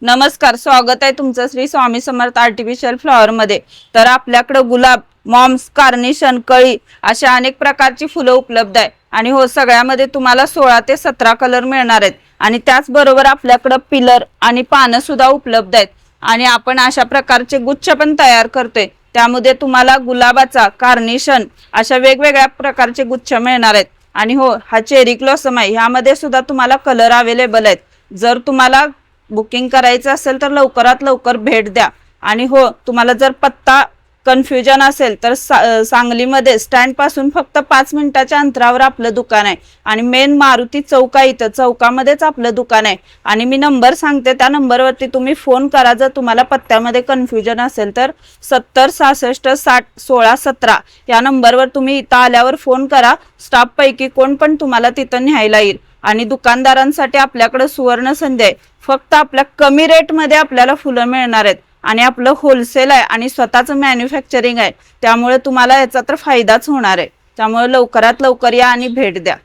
नमस्कार, स्वागत आहे तुमचं श्री स्वामी समर्थ आर्टिफिशियल फ्लॉवर मध्ये। तर आपल्याकडे गुलाब, मॉम्स, कार्निशन, कळी अशा अनेक प्रकारची फुलं उपलब्ध आहे आणि हो सगळ्यामध्ये तुम्हाला 16 ते 17 कलर मिळणार आहेत आणि त्याचबरोबर आपल्याकडे पिलर आणि पानं सुद्धा उपलब्ध आहेत आणि आपण अशा प्रकारचे गुच्छ पण तयार करतोय। त्यामध्ये तुम्हाला गुलाबाचा, कार्निशन अशा वेगवेगळ्या प्रकारचे गुच्छ मिळणार आहेत आणि हो हा चेरी ब्लॉसम आहे, ह्यामध्ये सुद्धा तुम्हाला कलर अवेलेबल आहेत। जर तुम्हाला बुकिंग करायचं असेल तर लवकरात लवकर भेट द्या आणि हो तुम्हाला जर पत्ता कन्फ्युजन असेल तर सांगलीमध्ये स्टँड पासून फक्त 5 मिनिटाच्या अंतरावर आपलं दुकान आहे आणि मेन मारुती चौक आहे, इथं चौकामध्येच आपलं दुकान आहे आणि मी नंबर सांगते त्या नंबरवरती तुम्ही फोन करा। जर तुम्हाला पत्त्यामध्ये कन्फ्युजन असेल तर 70 66 60 16 17 या नंबरवर तुम्ही इथं आल्यावर फोन करा, स्टाफ पैकी कोण पण तुम्हाला तिथं न्यायला येईल। आणि दुकानदारांसाठी आपल्याकडे सुवर्ण संधी आहे, फक्त आपल्या कमी रेट मध्ये आपल्याला फुलं मिळणार आहेत आणि आपलं होलसेल आहे आणि स्वतःचं मॅन्युफॅक्चरिंग आहे, त्यामुळे तुम्हाला याचा तर फायदाच होणार आहे। त्यामुळे लवकरात लवकर या आणि भेट द्या।